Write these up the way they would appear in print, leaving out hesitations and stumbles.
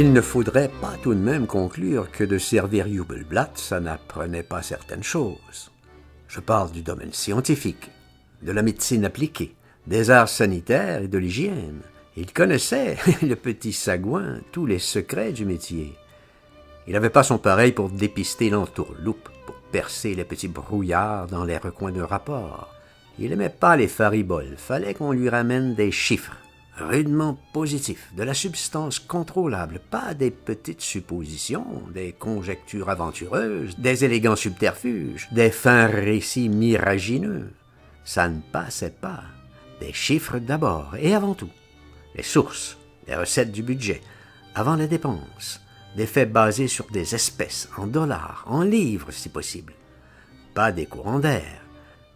Il ne faudrait pas tout de même conclure que de servir Jubelblatt, ça n'apprenait pas certaines choses. Je parle du domaine scientifique, de la médecine appliquée, des arts sanitaires et de l'hygiène. Il connaissait, le petit sagouin, tous les secrets du métier. Il n'avait pas son pareil pour dépister l'entourloupe, pour percer les petits brouillards dans les recoins d'un rapport. Il n'aimait pas les fariboles, fallait qu'on lui ramène des chiffres, rudement positifs, de la substance contrôlable, pas des petites suppositions, des conjectures aventureuses, des élégants subterfuges, des fins récits miragineux. Ça ne passait pas. Des chiffres d'abord et avant tout. Les sources, les recettes du budget, avant les dépenses, des faits basés sur des espèces, en dollars, en livres si possible. Pas des courants d'air.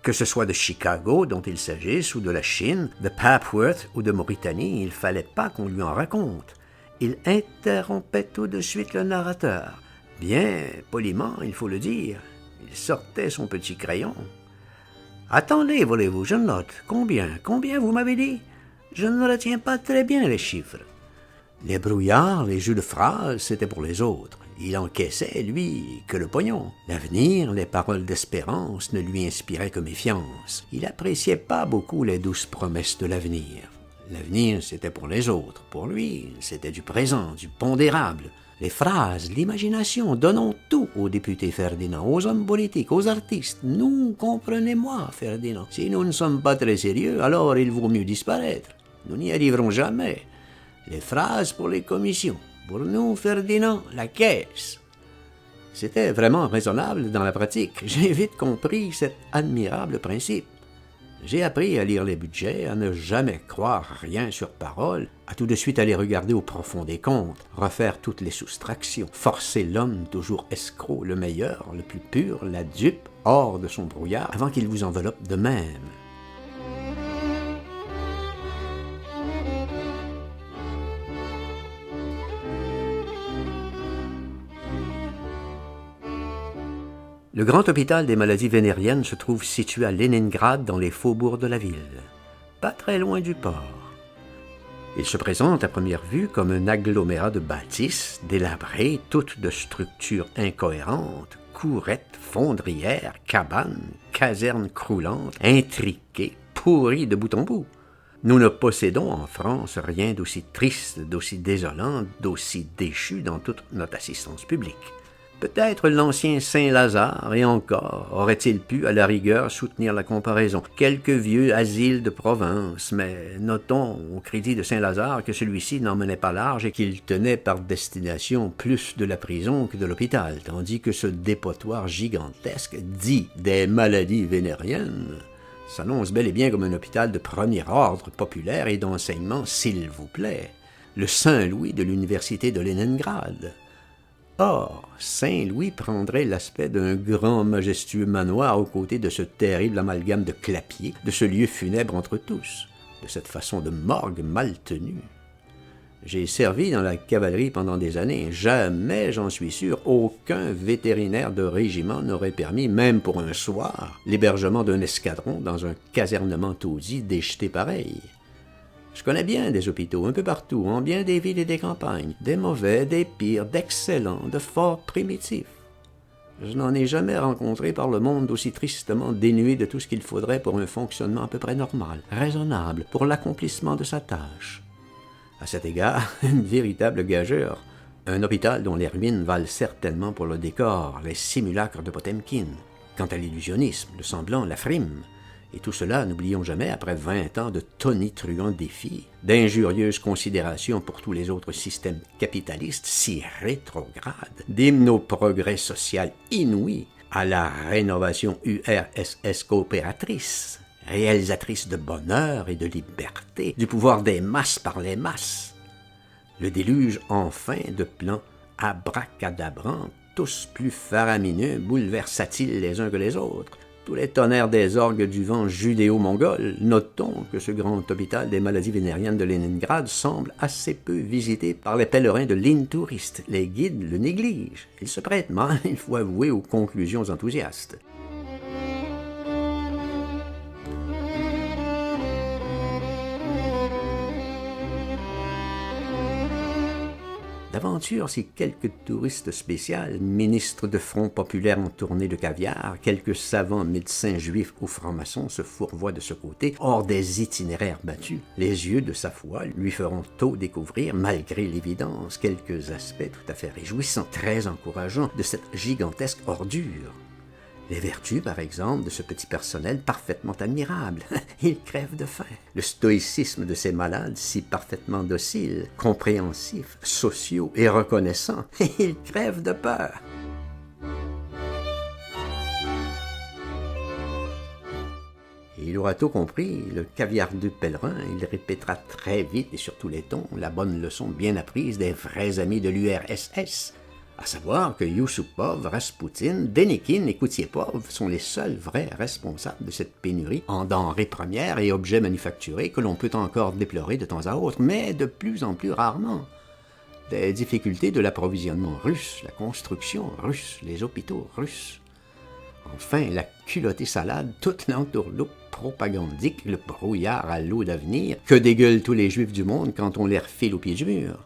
Que ce soit de Chicago dont il s'agisse, ou de la Chine, de Papworth ou de Mauritanie, il ne fallait pas qu'on lui en raconte. Il interrompait tout de suite le narrateur. Bien poliment, il faut le dire. Il sortait son petit crayon. « Attendez, voulez-vous, je note. Combien vous m'avez dit? Je ne retiens pas très bien les chiffres. » Les brouillards, les jeux de phrases, c'était pour les autres. Il encaissait, lui, que le pognon. L'avenir, les paroles d'espérance ne lui inspiraient que méfiance. Il appréciait pas beaucoup les douces promesses de l'avenir. L'avenir, c'était pour les autres. Pour lui, c'était du présent, du pondérable. Les phrases, l'imagination, donnons tout aux députés Ferdinand, aux hommes politiques, aux artistes. Nous, comprenez-moi, Ferdinand. Si nous ne sommes pas très sérieux, alors il vaut mieux disparaître. Nous n'y arriverons jamais. Les phrases pour les commissions. Pour nous, Ferdinand, la caisse. C'était vraiment raisonnable dans la pratique. J'ai vite compris cet admirable principe. J'ai appris à lire les budgets, à ne jamais croire rien sur parole, à tout de suite aller regarder au profond des comptes, refaire toutes les soustractions, forcer l'homme toujours escroc, le meilleur, le plus pur, la dupe, hors de son brouillard, avant qu'il vous enveloppe de même. Le grand hôpital des maladies vénériennes se trouve situé à Leningrad dans les faubourgs de la ville, pas très loin du port. Il se présente à première vue comme un agglomérat de bâtisses délabrées, toutes de structures incohérentes, courettes, fondrières, cabanes, casernes croulantes, intriquées, pourries de bout en bout. Nous ne possédons en France rien d'aussi triste, d'aussi désolant, d'aussi déchu dans toute notre assistance publique. Peut-être l'ancien Saint-Lazare, et encore, aurait-il pu, à la rigueur, soutenir la comparaison. Quelques vieux asiles de province, mais notons au crédit de Saint-Lazare que celui-ci n'en menait pas large et qu'il tenait par destination plus de la prison que de l'hôpital, tandis que ce dépotoir gigantesque, dit des maladies vénériennes, s'annonce bel et bien comme un hôpital de premier ordre populaire et d'enseignement, s'il vous plaît, le Saint-Louis de l'université de Leningrad. Or, Saint-Louis prendrait l'aspect d'un grand majestueux manoir aux côtés de ce terrible amalgame de clapiers, de ce lieu funèbre entre tous, de cette façon de morgue mal tenue. J'ai servi dans la cavalerie pendant des années. Jamais, j'en suis sûr, aucun vétérinaire de régiment n'aurait permis, même pour un soir, l'hébergement d'un escadron dans un casernement taudis déjeté pareil. Je connais bien des hôpitaux un peu partout, en bien des villes et des campagnes, des mauvais, des pires, d'excellents, de fort primitifs. Je n'en ai jamais rencontré par le monde aussi tristement dénué de tout ce qu'il faudrait pour un fonctionnement à peu près normal, raisonnable, pour l'accomplissement de sa tâche. À cet égard, une véritable gageure, un hôpital dont les ruines valent certainement pour le décor les simulacres de Potemkin. Quant à l'illusionnisme, le semblant, la frime, et tout cela, n'oublions jamais, après 20 ans de tonitruants défis, d'injurieuses considérations pour tous les autres systèmes capitalistes si rétrogrades, d'hymnes au progrès social inouï, à la rénovation URSS coopératrice, réalisatrice de bonheur et de liberté, du pouvoir des masses par les masses. Le déluge enfin de plans abracadabrants, tous plus faramineux, bouleversa-t-il les uns que les autres. Tous les tonnerres des orgues du vent judéo-mongol, notons que ce grand hôpital des maladies vénériennes de Leningrad semble assez peu visité par les pèlerins de l'Intouriste. Les guides le négligent. Il se prête mal, il faut avouer, aux conclusions enthousiastes. d'aventure si quelques touristes spéciaux, ministres de Front populaire en tournée de caviar, quelques savants médecins juifs ou francs-maçons se fourvoient de ce côté, hors des itinéraires battus, les yeux de sa foi lui feront tôt découvrir, malgré l'évidence, quelques aspects tout à fait réjouissants, très encourageants de cette gigantesque ordure. Les vertus, par exemple, de ce petit personnel parfaitement admirable. Il crève de faim. Le stoïcisme de ces malades si parfaitement dociles, compréhensifs, sociaux et reconnaissants. Il crève de peur. Et il aura tout compris, le caviardeux pèlerin, il répétera très vite et sur tous les tons la bonne leçon bien apprise des vrais amis de l'URSS. À savoir que Yusupov, Raspoutine, Denikin et Koutiepov sont les seuls vrais responsables de cette pénurie en denrées premières et objets manufacturés que l'on peut encore déplorer de temps à autre, mais de plus en plus rarement. Les difficultés de l'approvisionnement russe, la construction russe, les hôpitaux russes. Enfin, la culottée salade, toute l'entourloupe propagandique, le brouillard à l'eau d'avenir que dégueulent tous les juifs du monde quand on les refile au pied du mur.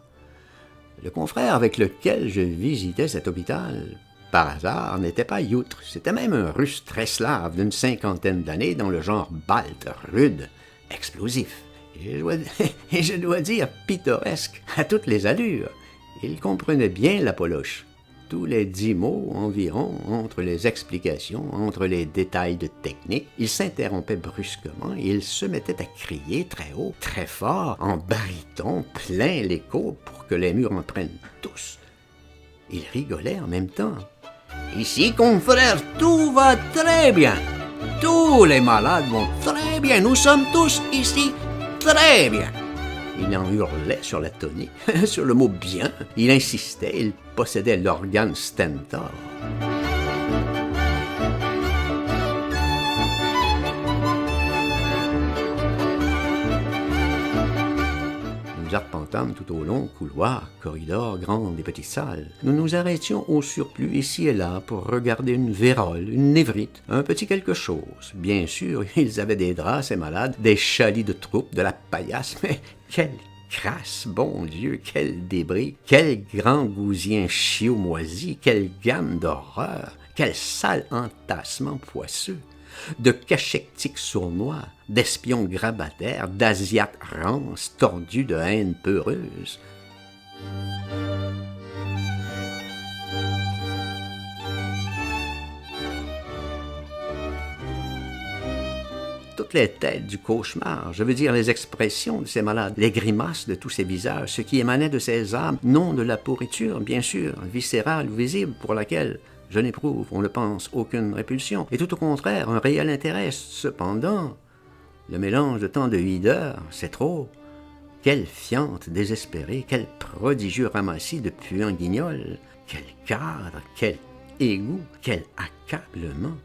Le confrère avec lequel je visitais cet hôpital, par hasard, n'était pas Youtre, c'était même un russe très slave d'une 50aine d'années dans le genre balte, rude, explosif, et je dois dire pittoresque à toutes les allures. Il comprenait bien la poloche. Tous les 10 mots environ, entre les explications, entre les détails de technique, il s'interrompait brusquement et il se mettait à crier très haut, très fort, en baryton, plein l'écho pour que les murs en prennent tous. Il rigolait en même temps. « Ici, confrère, tout va très bien. Tous les malades vont très bien. Nous sommes tous ici très bien. » Il en hurlait sur la tonique, sur le mot « bien ». Il insistait, il possédait l'organe stentor. Nous arpentâmes tout au long couloirs, corridors, grandes et petites salles. Nous nous arrêtions au surplus ici et là pour regarder une vérole, une névrite, un petit quelque chose. Bien sûr, ils avaient des draps, ces malades, des chalits de troupe, de la paillasse, mais quelle crasse, bon Dieu, quel débris, quel grand gousien chiot-moisi, quelle gamme d'horreur, quel sale entassement poisseux, de cachectiques sournois, d'espions grabataires, d'asiates rances, tordus de haine peureuse. Toutes les têtes du cauchemar, je veux dire les expressions de ces malades, les grimaces de tous ces visages, ce qui émanait de ces âmes, non de la pourriture, bien sûr, viscérale ou visible, pour laquelle je n'éprouve, on le pense, aucune répulsion, et tout au contraire, un réel intérêt. Cependant, le mélange de tant de hideur, c'est trop. Quelle fiente désespérée, quel prodigieux ramassis de puants guignols, quel cadre, quel égout, quel accablement.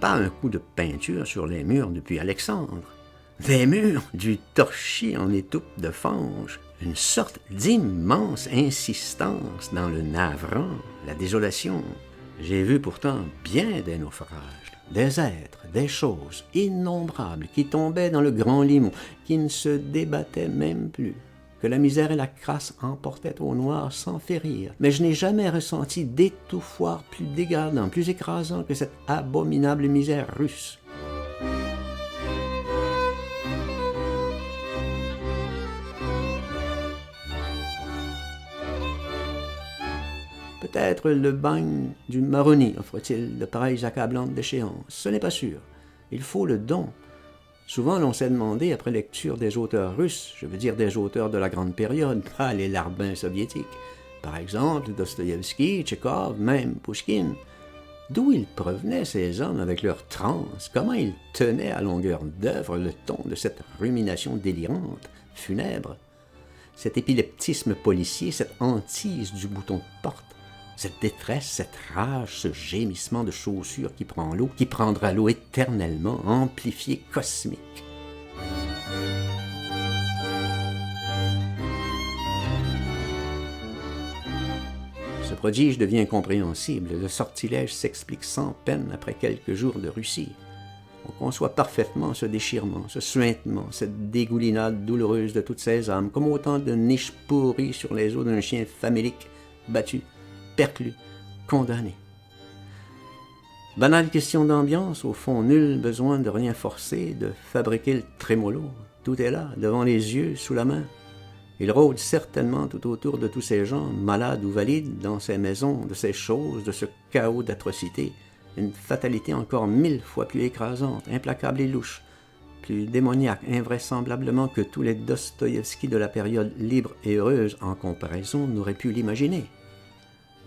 Pas un coup de peinture sur les murs depuis Alexandre. Des murs du torchis en étoupe de fange, une sorte d'immense insistance dans le navrant, la désolation. J'ai vu pourtant bien des naufrages, des êtres, des choses innombrables qui tombaient dans le grand limon, qui ne se débattaient même plus, que la misère et la crasse emportaient au noir sans férir. Mais je n'ai jamais ressenti d'étouffoir plus dégradant, plus écrasant que cette abominable misère russe. Peut-être le bagne du Maroni offre-t-il de pareilles accablantes déchéances. Ce n'est pas sûr. Il faut le don. Souvent, l'on s'est demandé, après lecture des auteurs russes, je veux dire des auteurs de la grande période, pas les larbins soviétiques, par exemple Dostoïevski, Tchekhov, même Pouchkine, d'où ils provenaient ces hommes avec leur transe, comment ils tenaient à longueur d'œuvre le ton de cette rumination délirante, funèbre, cet épileptisme policier, cette hantise du bouton de porte, cette détresse, cette rage, ce gémissement de chaussure qui prend l'eau, qui prendra l'eau éternellement, amplifié, cosmique. Ce prodige devient compréhensible, le sortilège s'explique sans peine après quelques jours de Russie. On conçoit parfaitement ce déchirement, ce suintement, cette dégoulinade douloureuse de toutes ces âmes, comme autant de niches pourries sur les os d'un chien famélique, battu, perclus, condamné. Banale question d'ambiance, au fond, nul besoin de rien forcer, de fabriquer le trémolo. Tout est là, devant les yeux, sous la main. Il rôde certainement tout autour de tous ces gens, malades ou valides, dans ces maisons, de ces choses, de ce chaos d'atrocités. Une fatalité encore 1000 fois plus écrasante, implacable et louche, plus démoniaque, invraisemblablement que tous les Dostoïevski de la période libre et heureuse en comparaison n'auraient pu l'imaginer.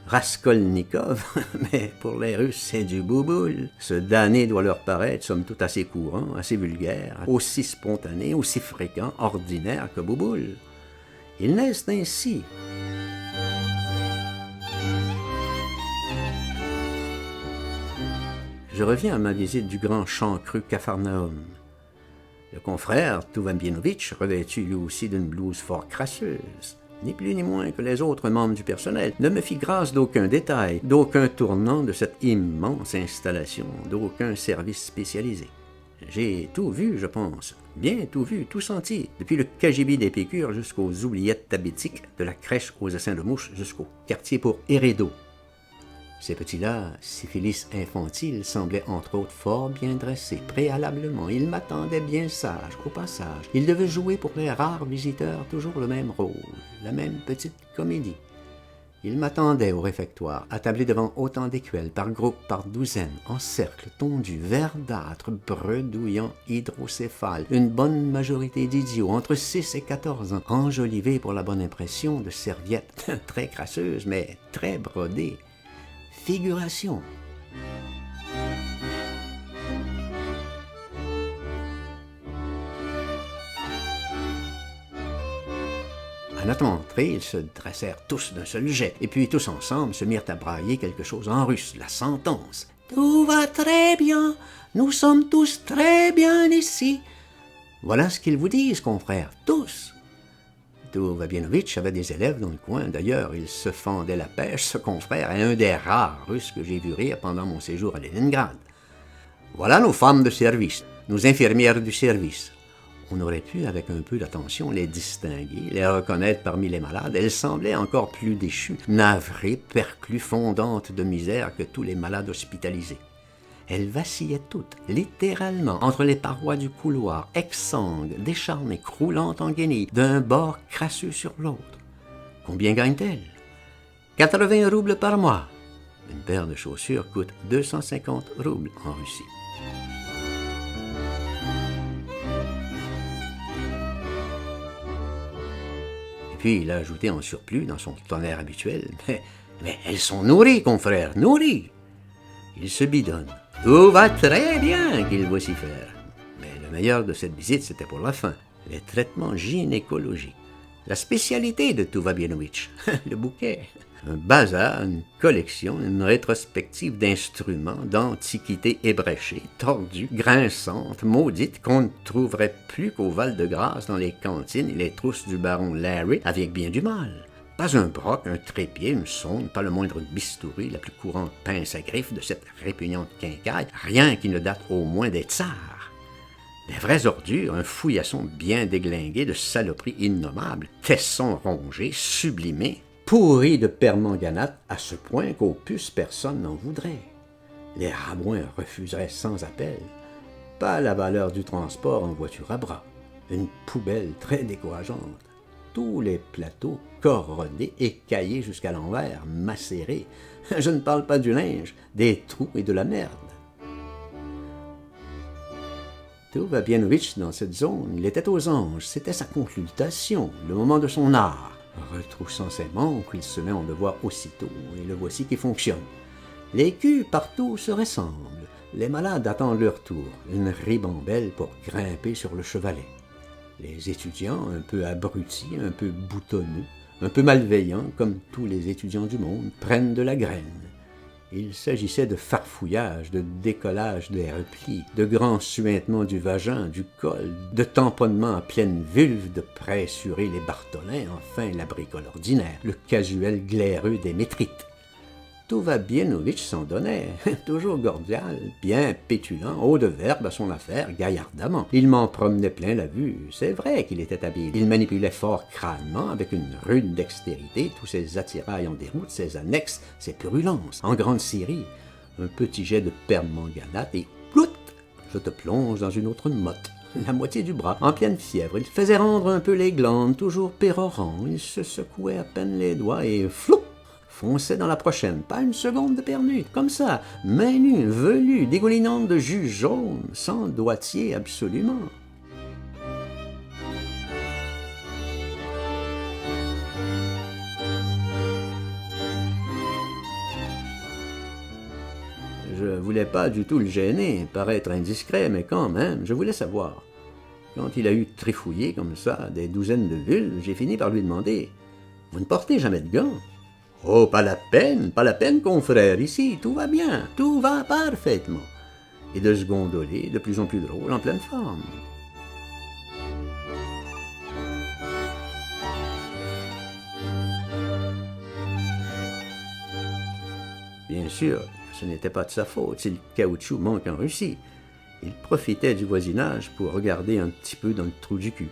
Raskolnikov, mais pour les Russes, c'est du bouboule. Ce damné doit leur paraître, somme toute, assez courant, assez vulgaire, aussi spontané, aussi fréquent, ordinaire que bouboule. Ils naissent ainsi. Je reviens à ma visite du grand champ cru Capharnaüm. Le confrère Touvambinovitch, revêtu lui aussi d'une blouse fort crasseuse, ni plus ni moins que les autres membres du personnel, ne me fit grâce d'aucun détail, d'aucun tournant de cette immense installation, d'aucun service spécialisé. J'ai tout vu, je pense, bien tout vu, tout senti, depuis le KGB des piqûres jusqu'aux oubliettes tabétiques, de la crèche aux essaims de mouches jusqu'au quartier pour hérédos. Ces petits-là, syphilis infantile, semblaient entre autres fort bien dressés, préalablement. Ils m'attendaient bien sage, au passage. Ils devaient jouer pour les rares visiteurs toujours le même rôle, la même petite comédie. Ils m'attendaient au réfectoire, attablés devant autant d'écuelles, par groupes, par douzaines, en cercle, tondus, verdâtres, bredouillants, hydrocéphales, une bonne majorité d'idiots, entre 6 et 14 ans, enjolivés pour la bonne impression de serviettes très crasseuses, mais très brodées. Figuration. À notre entrée, ils se dressèrent tous d'un seul jet, et puis tous ensemble se mirent à brailler quelque chose en russe, la sentence. « Tout va très bien, nous sommes tous très bien ici. » Voilà ce qu'ils vous disent, confrères, tous. Touvambinovitch avait des élèves dans le coin. D'ailleurs, il se fendait la pêche, ce confrère est un des rares Russes que j'ai vu rire pendant mon séjour à Leningrad. Voilà nos femmes de service, nos infirmières du service. On aurait pu, avec un peu d'attention, les distinguer, les reconnaître parmi les malades. Elles semblaient encore plus déchues, navrées, perclues, fondantes de misère que tous les malades hospitalisés. Elles vacillaient toutes, littéralement, entre les parois du couloir, exsangues, décharnées, croulantes en guenilles, d'un bord crasseux sur l'autre. Combien gagnent-elles? 80 roubles par mois. Une paire de chaussures coûte 250 roubles en Russie. Et puis il a ajouté en surplus, dans son tonnerre habituel, mais elles sont nourries, confrère, nourries. Il se bidonne. Tout va très bien, qu'il vocifère. Mais le meilleur de cette visite, c'était pour la fin, les traitements gynécologiques. La spécialité de Touvambinovitch, le bouquet. Un bazar, une collection, une rétrospective d'instruments, d'antiquités ébréchées, tordues, grinçantes, maudites, qu'on ne trouverait plus qu'au Val-de-Grâce dans les cantines et les trousses du baron Larry, avec bien du mal. Pas un broc, un trépied, une sonde, pas le moindre bistouri, la plus courante pince à griffes de cette répugnante quincaille, rien qui ne date au moins des tsars. Des vraies ordures, un fouillasson bien déglingué de saloperies innommables, tessons rongés, sublimés, pourris de permanganate à ce point qu'au puce personne n'en voudrait. Les rabouins refuseraient sans appel. Pas la valeur du transport en voiture à bras. Une poubelle très décourageante. Tous les plateaux corrodés, écaillés jusqu'à l'envers, macérés. Je ne parle pas du linge, des trous et de la merde. Touvambinovitch, dans cette zone, il était aux anges, c'était sa consultation, le moment de son art. Retroussant ses manques, il se met en devoir aussitôt, et le voici qui fonctionne. Les culs partout se ressemblent, les malades attendent leur tour, une ribambelle pour grimper sur le chevalet. Les étudiants, un peu abrutis, un peu boutonneux, un peu malveillants, comme tous les étudiants du monde, prennent de la graine. Il s'agissait de farfouillage, de décollage des replis, de grands suintements du vagin, du col, de tamponnements à pleine vulve, de pressurer les bartolins, enfin la bricole ordinaire, le casuel glaireux des métrites. Touvabianovitch s'en donnait, toujours cordial, bien pétulant, haut de verbe à son affaire, gaillardamment. Il m'en promenait plein la vue, c'est vrai qu'il était habile. Il manipulait fort crânement, avec une rude dextérité, tous ses attirails en déroute, ses annexes, ses purulences, en grande série. Un petit jet de permanganate et plout, je te plonge dans une autre motte. La moitié du bras, en pleine fièvre. Il faisait rendre un peu les glandes, toujours pérorant. Il se secouait à peine les doigts et flou, fonçait dans la prochaine. Pas une seconde de perdu. Comme ça, main nue, velue, dégoulinante de jus jaune, sans doigtier absolument. Je voulais pas du tout le gêner, paraître indiscret, mais quand même, je voulais savoir. Quand il a eu trifouillé comme ça des douzaines de vulves, j'ai fini par lui demander « Vous ne portez jamais de gants ?»« Oh, pas la peine, confrère, ici, tout va bien, tout va parfaitement. » Et de se gondoler, de plus en plus drôle, en pleine forme. Bien sûr, ce n'était pas de sa faute si le caoutchouc manque en Russie. Il profitait du voisinage pour regarder un petit peu dans le trou du cul.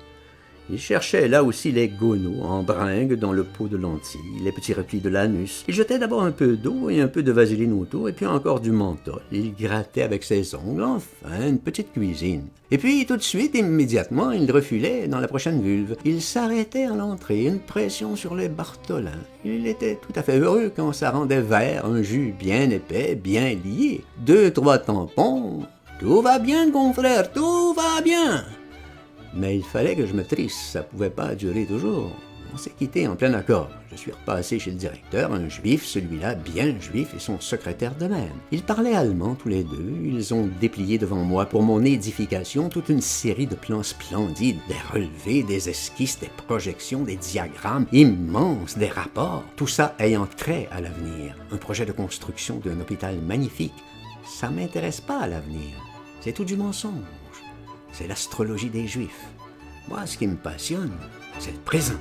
Il cherchait là aussi les gonneaux en bringue dans le pot de lentilles, les petits replis de l'anus. Il jetait d'abord un peu d'eau et un peu de vaseline autour, et puis encore du menthol. Il grattait avec ses ongles, enfin, une petite cuisine. Et puis, tout de suite, immédiatement, il refulait dans la prochaine vulve. Il s'arrêtait à l'entrée, une pression sur les bartholins. Il était tout à fait heureux quand ça rendait vert un jus bien épais, bien lié. 2, 3 tampons. Tout va bien, confrère, tout va bien. Mais il fallait que je me trisse, ça pouvait pas durer toujours. On s'est quitté en plein accord. Je suis repassé chez le directeur, un juif, celui-là bien juif, et son secrétaire de même. Ils parlaient allemand tous les deux, ils ont déplié devant moi pour mon édification toute une série de plans splendides, des relevés, des esquisses, des projections, des diagrammes immenses, des rapports, tout ça ayant trait à l'avenir. Un projet de construction d'un hôpital magnifique. Ça m'intéresse pas à l'avenir, c'est tout du mensonge. C'est l'astrologie des Juifs. Moi, ce qui me passionne, c'est le présent.